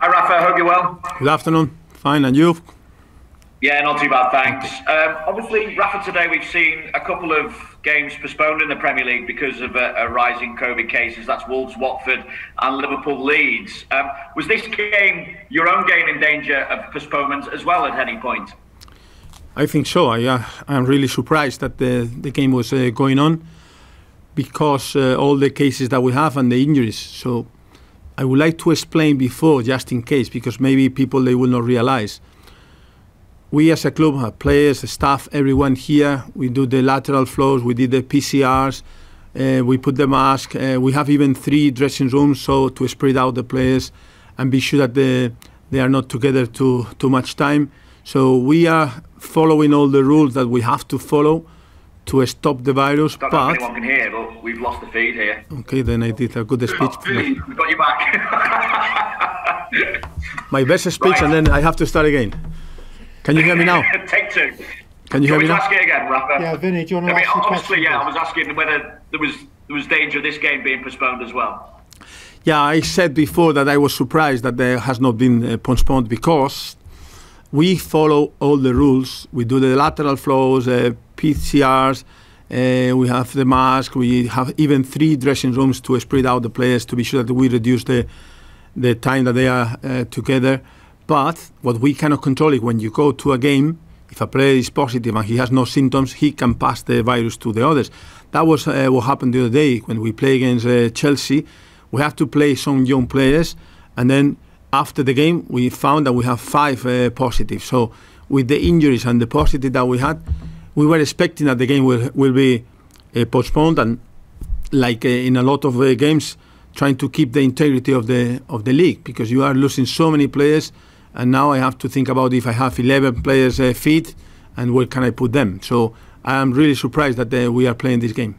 Hi Rafa, I hope you're well. Good afternoon. Fine, and you? Yeah, not too bad, thanks. Obviously, Rafa, today we've seen a couple of games postponed in the Premier League because of a rising COVID cases. That's Wolves, Watford and Liverpool, Leeds. Was this game, your own game, in danger of postponement as well at any point? I think so. I'm really surprised that the game was going on because all the cases that we have and the injuries. So I would like to explain before, just in case, because maybe people, they will not realize. We as a club have players, staff, everyone here. We do the lateral flows, we did the PCRs, we put the mask. We have even 3 dressing rooms, so to spread out the players and be sure that they are not together too much time. So we are following all the rules that we have to follow to stop the virus. I don't know if anyone can hear, but we've lost the feed here. Okay, then I did a good speech. We've got you back. My best speech, right. And then I have to start again. Can you hear me now? Take 2. Can you hear me now? Ask it again, Rafa. Yeah, Vinny, do you want to ask a question? Obviously, yeah, I was asking whether there was danger of this game being postponed as well. Yeah, I said before that I was surprised that there has not been postponed because we follow all the rules. We do the lateral flows, PCRs, we have the mask, we have even 3 dressing rooms to spread out the players to be sure that we reduce the time that they are together. But what we cannot control is when you go to a game, if a player is positive and he has no symptoms, he can pass the virus to the others. That was what happened the other day when we play against Chelsea. We have to play some young players, and then after the game, we found that we have 5 positives. So with the injuries and the positive that we had, we were expecting that the game will be postponed, and like in a lot of games, trying to keep the integrity of the league, because you are losing so many players. And now I have to think about if I have 11 players fit, and where can I put them? So I am really surprised that we are playing this game.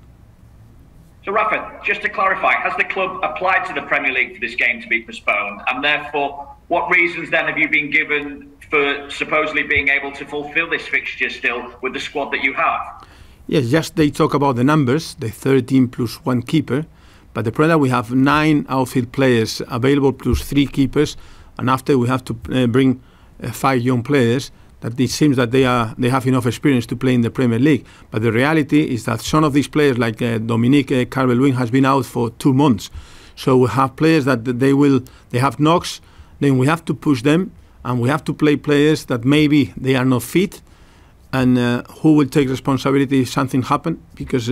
So Rafa, just to clarify, has the club applied to the Premier League for this game to be postponed? And therefore, what reasons then have you been given for supposedly being able to fulfil this fixture still with the squad that you have? Yes, just they talk about the numbers, the 13 plus 1 keeper. But the problem, we have 9 outfield players available plus 3 keepers. And after we have to bring 5 young players, that it seems that they have enough experience to play in the Premier League. But the reality is that some of these players, like Dominic Calvert-Lewin, has been out for 2 months. So we have players that they have knocks, then we have to push them, and we have to play players that maybe they are not fit, and who will take responsibility if something happens, because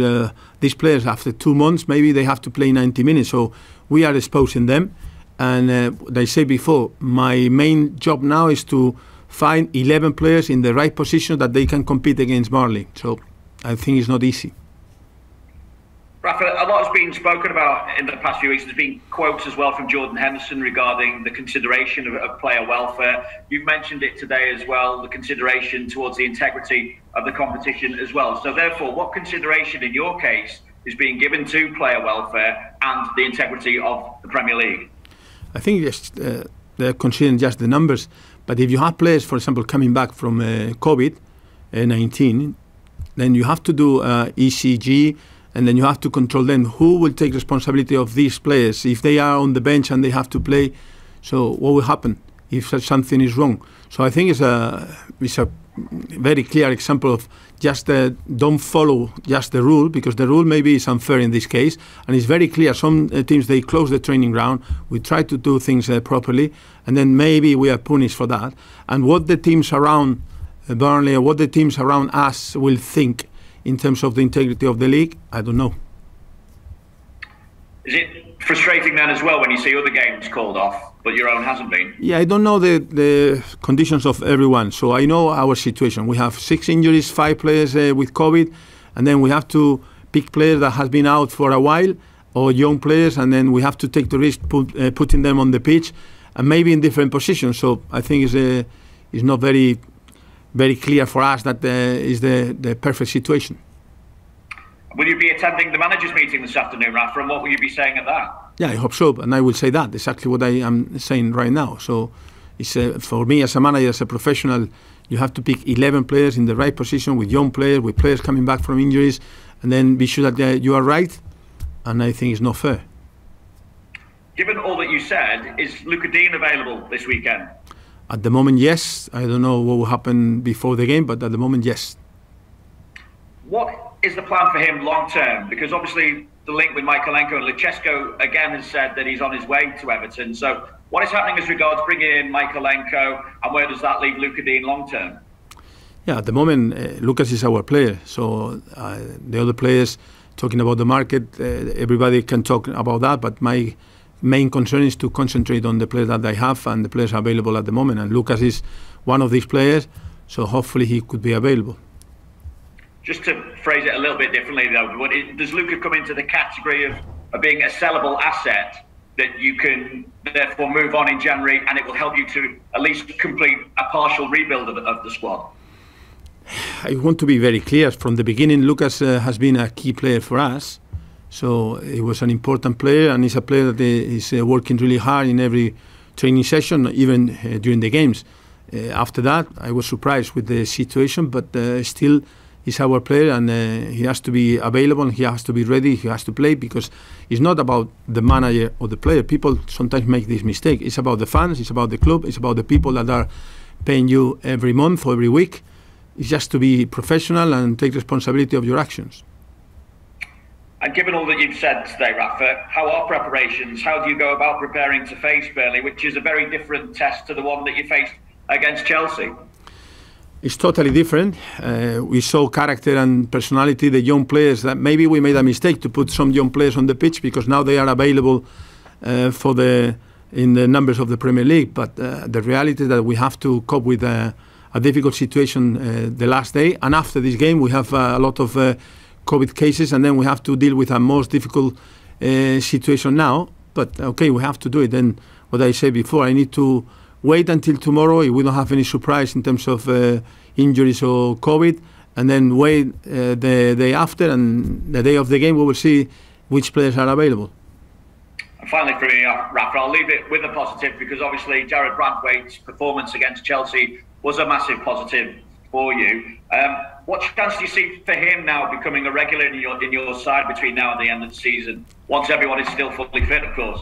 these players, after 2 months, maybe they have to play 90 minutes. So we are exposing them. And they say before, my main job now is to find 11 players in the right position that they can compete against Burnley. So I think it's not easy. Rafa, a lot has been spoken about in the past few weeks. There's been quotes as well from Jordan Henderson regarding the consideration of player welfare. You've mentioned it today as well, the consideration towards the integrity of the competition as well. So therefore, what consideration in your case is being given to player welfare and the integrity of the Premier League? I think they're considering just the numbers. But if you have players, for example, coming back from COVID-19, then you have to do ECG, and then you have to control them. Who will take responsibility of these players if they are on the bench and they have to play? So what will happen if something is wrong? So I think it's a very clear example of just don't follow just the rule, because the rule maybe is unfair in this case, and it's very clear. Some teams, they close the training ground. We try to do things properly, and then maybe we are punished for that. And what the teams around Burnley or what the teams around us will think in terms of the integrity of the league, I don't know. Is it frustrating then as well when you see other games called off, but your own hasn't been? Yeah, I don't know the conditions of everyone, so I know our situation. We have 6 injuries, 5 players with COVID, and then we have to pick players that has been out for a while, or young players, and then we have to take the risk putting them on the pitch, and maybe in different positions. So I think it's not very clear for us that is the perfect situation. Will you be attending the managers' meeting this afternoon, Rafa, and what will you be saying at that? Yeah, I hope so, and I will say that, exactly what I am saying right now. So it's for me as a manager, as a professional, you have to pick 11 players in the right position with young players, with players coming back from injuries, and then be sure that you are right, and I think it's not fair. Given all that you said, is Luca Digne available this weekend? At the moment, yes. I don't know what will happen before the game, but at the moment, yes. What is the plan for him long term? Because obviously the link with Michaelenko and Luchescu again has said that he's on his way to Everton. So what is happening as regards bringing in Michaelenko, and where does that leave Luca Digne long term? Yeah, at the moment, Lucas is our player. So the other players, talking about the market, everybody can talk about that. But my main concern is to concentrate on the players that I have and the players available at the moment. And Lucas is one of these players, so hopefully he could be available. Just to phrase it a little bit differently, though, does Luca come into the category of being a sellable asset that you can therefore move on in January, and it will help you to at least complete a partial rebuild of the squad? I want to be very clear. From the beginning, Lucas has been a key player for us. So he was an important player, and he's a player that is working really hard in every training session, even during the games. After that, I was surprised with the situation, but still, he's our player, and he has to be available, he has to be ready, he has to play, because it's not about the manager or the player. People sometimes make this mistake. It's about the fans, it's about the club, it's about the people that are paying you every month or every week. It's just to be professional and take responsibility of your actions. And given all that you've said today, Rafa, how are preparations? How do you go about preparing to face Burnley, which is a very different test to the one that you faced against Chelsea? It's totally different. We saw character and personality, the young players. That maybe we made a mistake to put some young players on the pitch because now they are available in the numbers of the Premier League. But the reality is that we have to cope with a difficult situation the last day. And after this game, we have a lot of COVID cases, and then we have to deal with a most difficult situation now. But okay, we have to do it. Then what I said before, I need to wait until tomorrow if we don't have any surprise in terms of injuries or COVID, and then wait the day after, and the day of the game we will see which players are available. And finally for me, Rafa, I'll leave it with a positive, because obviously Jared Brandtwaite's performance against Chelsea was a massive positive for you. What chance do you see for him now becoming a regular in your side between now and the end of the season, once everyone is still fully fit, of course?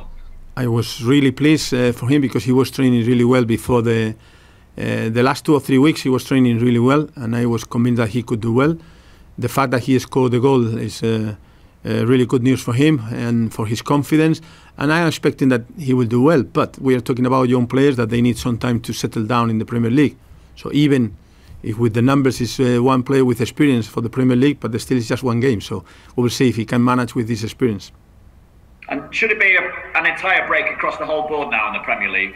I was really pleased for him because he was training really well before the last 2 or 3 weeks. He was training really well, and I was convinced that he could do well. The fact that he scored the goal is really good news for him and for his confidence, and I am expecting that he will do well. But we are talking about young players that they need some time to settle down in the Premier League. So even if with the numbers is one player with experience for the Premier League, but still it's just one game. So we will see if he can manage with this experience. And should it be an entire break across the whole board now in the Premier League?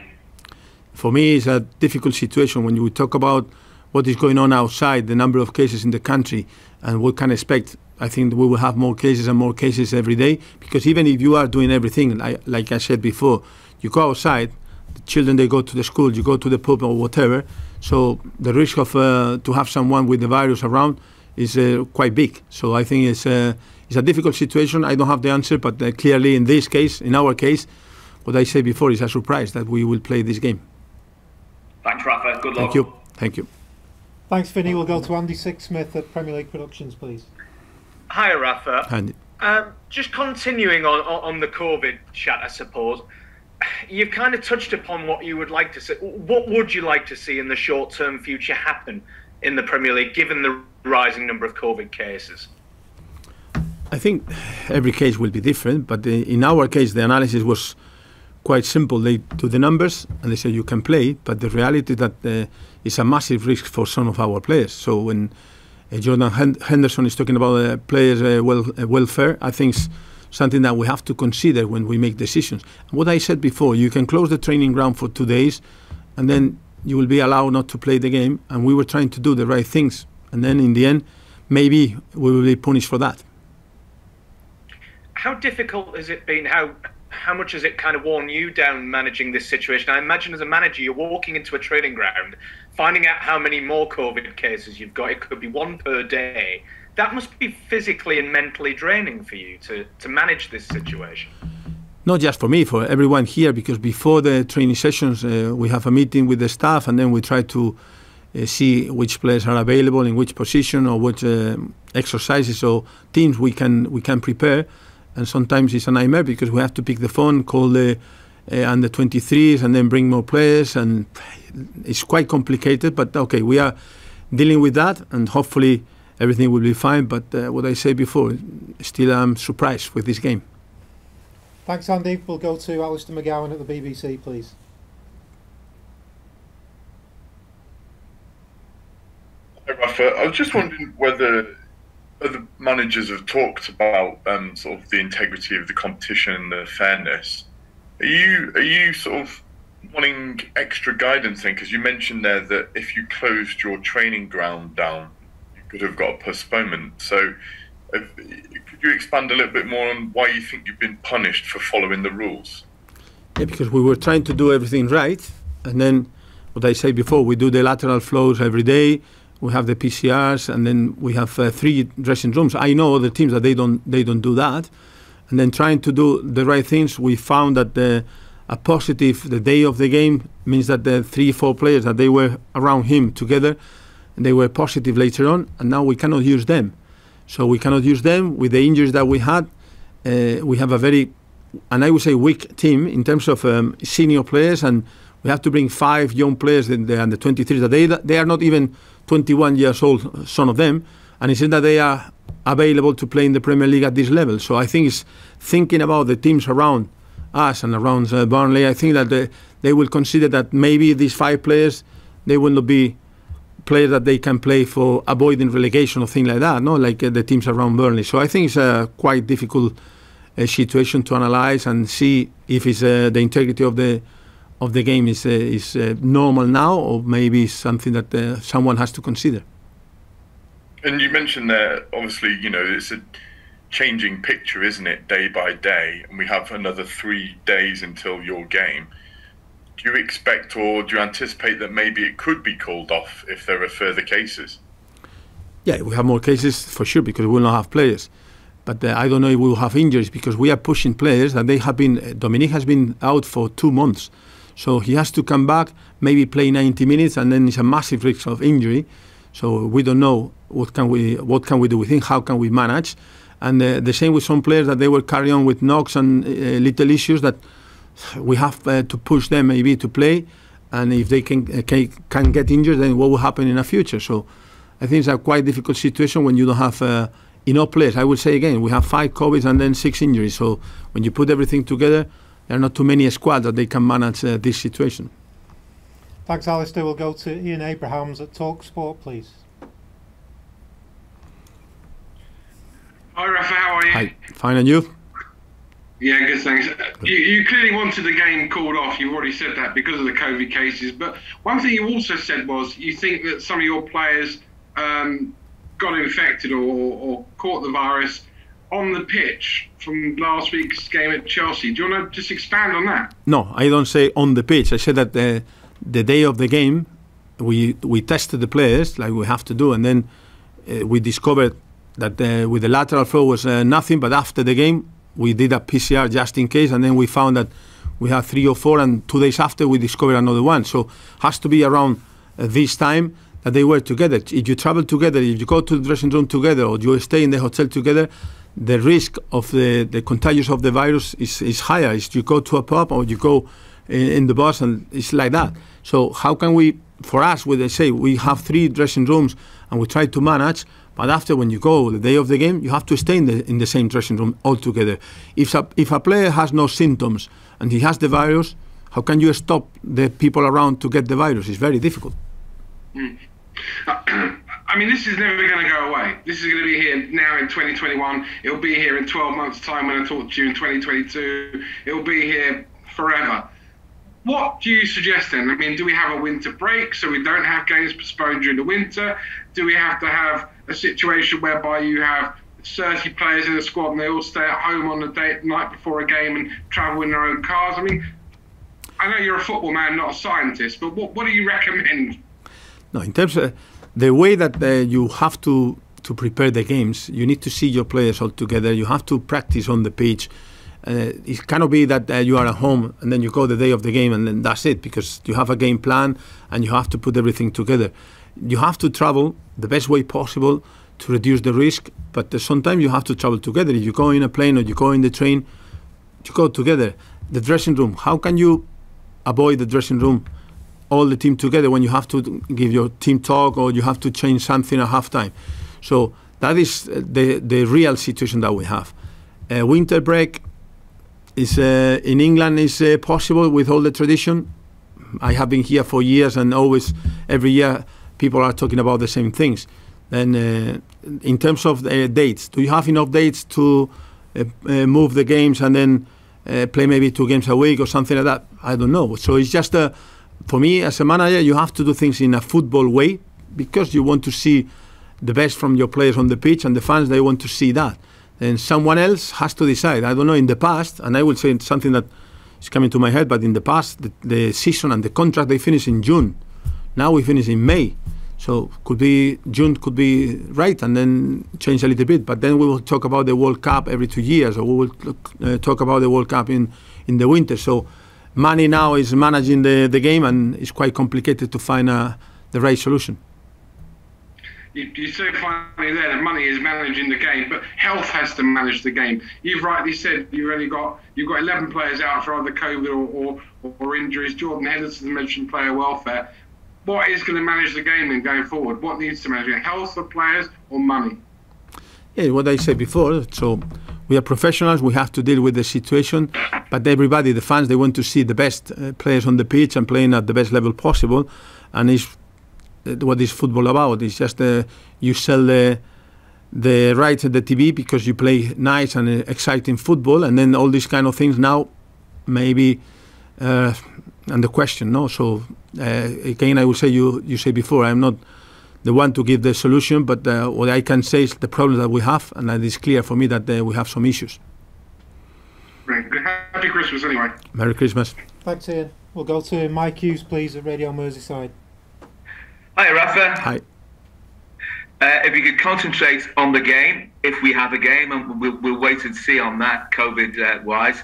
For me, it's a difficult situation when we talk about what is going on outside, the number of cases in the country, and what can expect. I think we will have more cases and more cases every day, because even if you are doing everything, like I said before, you go outside, the children, they go to the school, you go to the pub or whatever, so the risk of to have someone with the virus around is quite big. So I think it's a difficult situation. I don't have the answer, but clearly in this case, in our case, what I said before is a surprise that we will play this game. Thanks, Rafa. Good luck. Thank you. Thank you. Thanks, Vinny. We'll go to Andy Sixsmith at Premier League Productions, please. Hi, Rafa. Andy. Just continuing on the COVID chat, I suppose. You've kind of touched upon what you would like to see. What would you like to see in the short-term future happen in the Premier League, given the rising number of COVID cases? I think every case will be different, but in our case, the analysis was quite simple. They do the numbers and they say you can play, but the reality is that it's a massive risk for some of our players. So when Jordan Henderson is talking about players' welfare, I think it's something that we have to consider when we make decisions. And what I said before, you can close the training ground for 2 days, and then you will be allowed not to play the game. And we were trying to do the right things, and then in the end, maybe we will be punished for that. How difficult has it been? How much has it kind of worn you down managing this situation? I imagine as a manager, you're walking into a training ground, finding out how many more COVID cases you've got. It could be 1 per day. That must be physically and mentally draining for you to manage this situation. Not just for me, for everyone here, because before the training sessions, we have a meeting with the staff, and then we try to see which players are available in which position or which exercises or teams we can prepare. and sometimes it's a nightmare because we have to pick the phone, call the under 23s, and then bring more players, and it's quite complicated. But okay, we are dealing with that, and hopefully everything will be fine. But what I said before, still I'm surprised with this game. Thanks, Andy. We'll go to Alistair McGowan at the BBC, please. Hi, Rafa. I was just wondering whether other managers have talked about sort of the integrity of the competition and the fairness. Are you sort of wanting extra guidance then? Because you mentioned there that if you closed your training ground down, you could have got a postponement. So could you expand a little bit more on why you think you've been punished for following the rules? Yeah, because we were trying to do everything right, and then what I said before, we do the lateral flows every day. We have the PCRs, and then we have 3 dressing rooms. I know other teams that they don't do that. And then trying to do the right things, we found that a positive the day of the game means that the 3-4 players that they were around him together, and they were positive later on, and now we cannot use them. So we cannot use them with the injuries that we had. We have a very, and I would say, weak team in terms of senior players, and we have to bring 5 young players in the under 23s that they are not even 21 years old, some of them, and it's that they are available to play in the Premier League at this level. So I think it's thinking about the teams around us and around Burnley. I think that they will consider that maybe these 5 players, they will not be players that they can play for avoiding relegation or things like that, no, like the teams around Burnley. So I think it's a quite difficult situation to analyse and see if it's the integrity of the game is normal now, or maybe something that someone has to consider. And you mentioned there, obviously, it's a changing picture, isn't it, day by day? And we have another 3 days until your game. Do you expect, or do you anticipate that maybe it could be called off if there are further cases? Yeah, we have more cases for sure because we will not have players. But I don't know if we will have injuries because we are pushing players that they have been. Dominic has been out for 2 months, so he has to come back, maybe play 90 minutes, and then it's a massive risk of injury. So we don't know what can we do with him, how can we manage, and the same with some players that they will carry on with knocks and little issues that we have to push them maybe to play, and if they can get injured, then what will happen in the future? So I think it's a quite difficult situation when you don't have enough players. I would say again, we have 5 COVIDs and then 6 injuries. So when you put everything together, there are not too many squads that they can manage this situation. Thanks, Alistair. We'll go to Ian Abrahams at TalkSport, please. Hi, Rafa. How are you? Hi. Fine, and you? Yeah, good, thanks. You clearly wanted the game called off. You've already said that because of the COVID cases. But one thing you also said was you think that some of your players got infected or caught the virus on the pitch from last week's game at Chelsea. Do you want to just expand on that? No, I don't say on the pitch. I said that the day of the game, we tested the players like we have to do, and then we discovered that with the lateral flow was nothing, but after the game we did a PCR just in case, and then we found that we had 3 or 4, and 2 days after we discovered another one. So has to be around this time that they were together. If you travel together, if you go to the dressing room together, or you stay in the hotel together, the risk of the contagious of the virus is higher. If you go to a pub or you go in the bus, and it's like that. So how can we, for us, they say we have 3 dressing rooms and we try to manage, but after when you go the day of the game, you have to stay in the same dressing room altogether. If a player has no symptoms and he has the virus, how can you stop the people around to get the virus? It's very difficult. I mean, this is never going to go away. This is going to be here now in 2021. It'll be here in 12 months' time when I talk to you in 2022. It'll be here forever. What do you suggest then? I mean, do we have a winter break so we don't have games postponed during the winter? Do we have to have a situation whereby you have 30 players in a squad and they all stay at home on the night before a game and travel in their own cars? I mean, I know you're a football man, not a scientist, but what do you recommend? No, in terms of the way that you have to prepare the games, you need to see your players all together. You have to practice on the pitch. It cannot be that you are at home and then you go the day of the game and then that's it, because you have a game plan and you have to put everything together. You have to travel the best way possible to reduce the risk. But sometimes you have to travel together. If you go in a plane or you go in the train, you go together. The dressing room, how can you avoid the dressing room, all the team together, when you have to give your team talk or you have to change something at halftime? So that is the real situation that we have. Winter break is in England is possible with all the tradition. I have been here for years, and always, every year, people are talking about the same things. Then, in terms of dates, do you have enough dates to move the games and then play maybe 2 games a week or something like that? I don't know. So it's just for me as a manager, you have to do things in a football way, because you want to see the best from your players on the pitch, and the fans, they want to see that. And someone else has to decide. I don't know, in the past, and I will say something that is coming to my head, but in the past, the season and the contract, they finish in June. Now we finish in May. So June could be right, and then change a little bit. But then we will talk about the World Cup every 2 years, or we will talk about the World Cup in the winter. So money now is managing the game, and it's quite complicated to find the right solution. You say finally there that money is managing the game, but health has to manage the game. You've rightly said you've got 11 players out for either COVID or injuries. Jordan Henderson mentioned player welfare. What is going to manage the game then going forward? What needs to manage it? Health of players or money? Yeah, what I said before. So we are professionals. We have to deal with the situation. But everybody, the fans, they want to see the best players on the pitch and playing at the best level possible. And it's what is football about. It's just you sell the rights at the TV because you play nice and exciting football, and then all these kind of things now maybe under question. No, so again, I would say you say before, I'm not the one to give the solution, but what I can say is the problem that we have, and it is clear for me that we have some issues. Right. Happy Christmas anyway. Merry Christmas. Thanks, Ian. We'll go to Mike Hughes, please, at Radio Merseyside. Hi, Rafa. Hi. If you could concentrate on the game, if we have a game, and we'll wait and see on that, COVID-wise.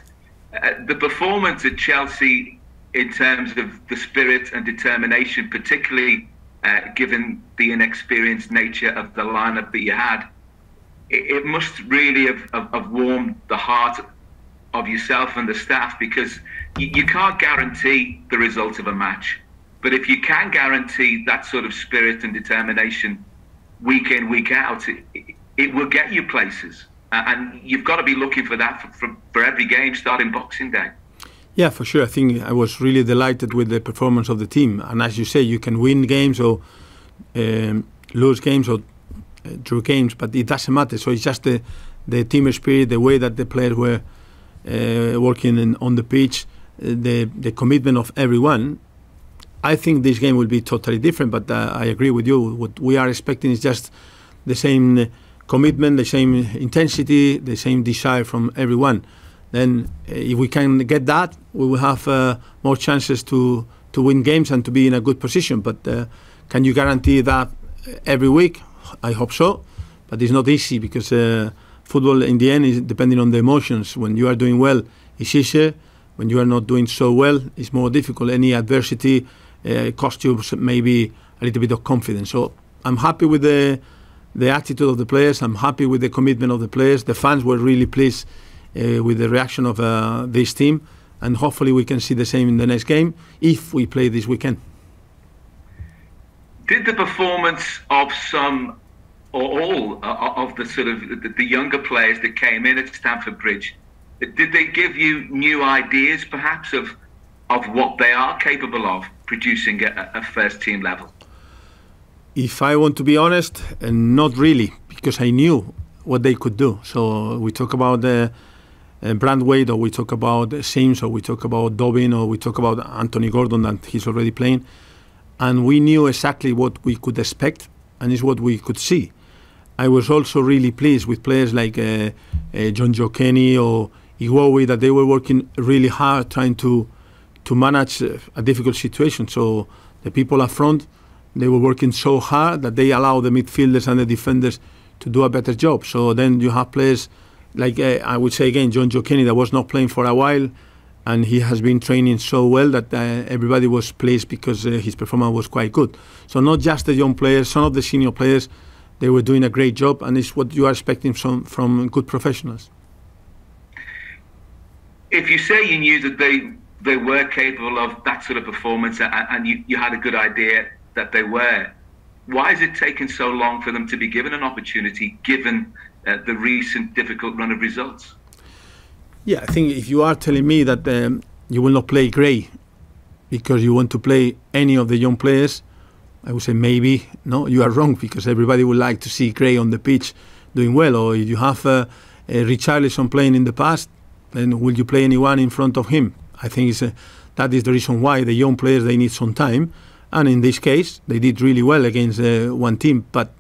The performance at Chelsea in terms of the spirit and determination, particularly given the inexperienced nature of the lineup that you had, it must really have warmed the heart of yourself and the staff, because you can't guarantee the result of a match. But if you can guarantee that sort of spirit and determination week in, week out, it will get you places. And you've got to be looking for that for every game starting Boxing Day. Yeah, for sure. I think I was really delighted with the performance of the team. And as you say, you can win games or lose games or draw games, but it doesn't matter. So it's just the team spirit, the way that the players were working on the pitch, the commitment of everyone. I think this game will be totally different, but I agree with you. What we are expecting is just the same commitment, the same intensity, the same desire from everyone. Then if we can get that, we will have more chances to win games and to be in a good position. But can you guarantee that every week? I hope so, but it's not easy, because football in the end is depending on the emotions. When you are doing well, it's easier. When you are not doing so well, it's more difficult. Any adversity costs you maybe a little bit of confidence. So I'm happy with the attitude of the players. I'm happy with the commitment of the players. The fans were really pleased with the reaction of this team, and hopefully we can see the same in the next game if we play this weekend. Did the performance of some or all of the sort of the younger players that came in at Stamford Bridge, did they give you new ideas perhaps of what they are capable of producing at a first team level? If I want to be honest, not really, because I knew what they could do. So we talk about Brandweight, or we talk about Sims, or we talk about Dobbin, or we talk about Anthony Gordon, that he's already playing. And we knew exactly what we could expect, and it's what we could see. I was also really pleased with players like John Joe Kenny or Iwobi, that they were working really hard trying to manage a difficult situation. So the people up front, they were working so hard that they allow the midfielders and the defenders to do a better job. So then you have players like, I would say again, John Joe Kenny, that was not playing for a while, and he has been training so well that everybody was pleased because his performance was quite good. So not just the young players, some of the senior players, they were doing a great job, and it's what you are expecting from good professionals. If you say you knew that they were capable of that sort of performance, and you had a good idea that they were, why is it taking so long for them to be given an opportunity, given the recent difficult run of results? Yeah, I think if you are telling me that you will not play Gray because you want to play any of the young players, I would say maybe, no, you are wrong, because everybody would like to see Gray on the pitch doing well. Or if you have Richarlison playing in the past, then will you play anyone in front of him? I think that is the reason why the young players, they need some time. And in this case, they did really well against one team. But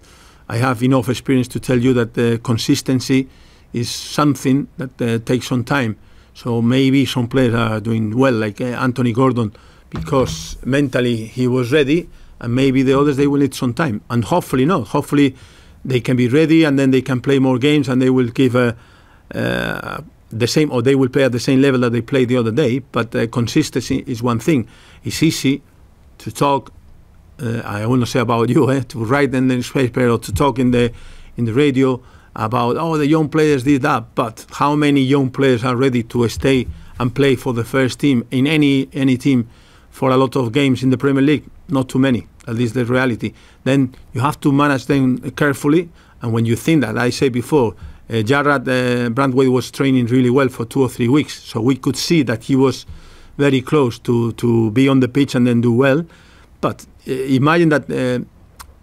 I have enough experience to tell you that consistency is something that takes some time. So maybe some players are doing well, like Anthony Gordon, because mentally he was ready, and maybe the others, they will need some time. And hopefully not. Hopefully they can be ready, and then they can play more games, and they will give the same, or they will play at the same level that they played the other day. But consistency is one thing. It's easy to talk, I want to say about you, to write in the newspaper or to talk in the radio about, oh, the young players did that. But how many young players are ready to stay and play for the first team in any team for a lot of games in the Premier League? Not too many. At least the reality. Then you have to manage them carefully. And when you think that, I said before, Jarrad Brandway was training really well for 2 or 3 weeks, so we could see that he was very close to be on the pitch and then do well. But imagine that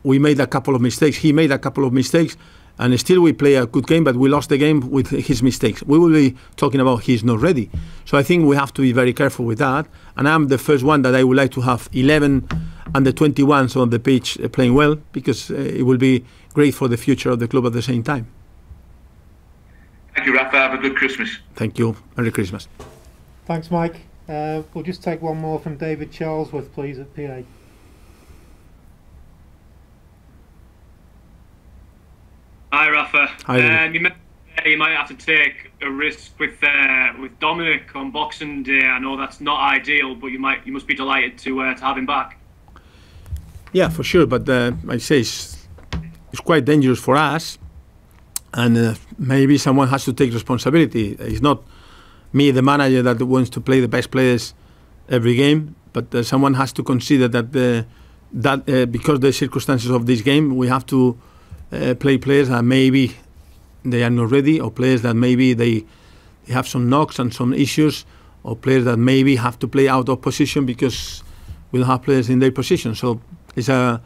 we made a couple of mistakes. He made a couple of mistakes, and still we play a good game, but we lost the game with his mistakes. We will be talking about he's not ready. So I think we have to be very careful with that. And I'm the first one that I would like to have 11 and the 21s on the pitch playing well, because it will be great for the future of the club at the same time. Thank you, Rafa. Have a good Christmas. Thank you. Merry Christmas. Thanks, Mike. We'll just take one more from David Charlesworth, please, at PA. Hi, Rafa. Hi, you might have to take a risk with Dominic on Boxing Day. I know that's not ideal, but you must be delighted to have him back. Yeah, for sure. But I say it's quite dangerous for us, and maybe someone has to take responsibility. It's not me, the manager, that wants to play the best players every game, but someone has to consider that because the circumstances of this game, we have to play players that maybe they are not ready, or players that maybe they have some knocks and some issues, or players that maybe have to play out of position because we'll have players in their position. So it's a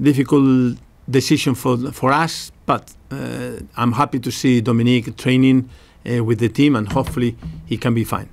difficult decision for us, but I'm happy to see Dominic training with the team, and hopefully he can be fine.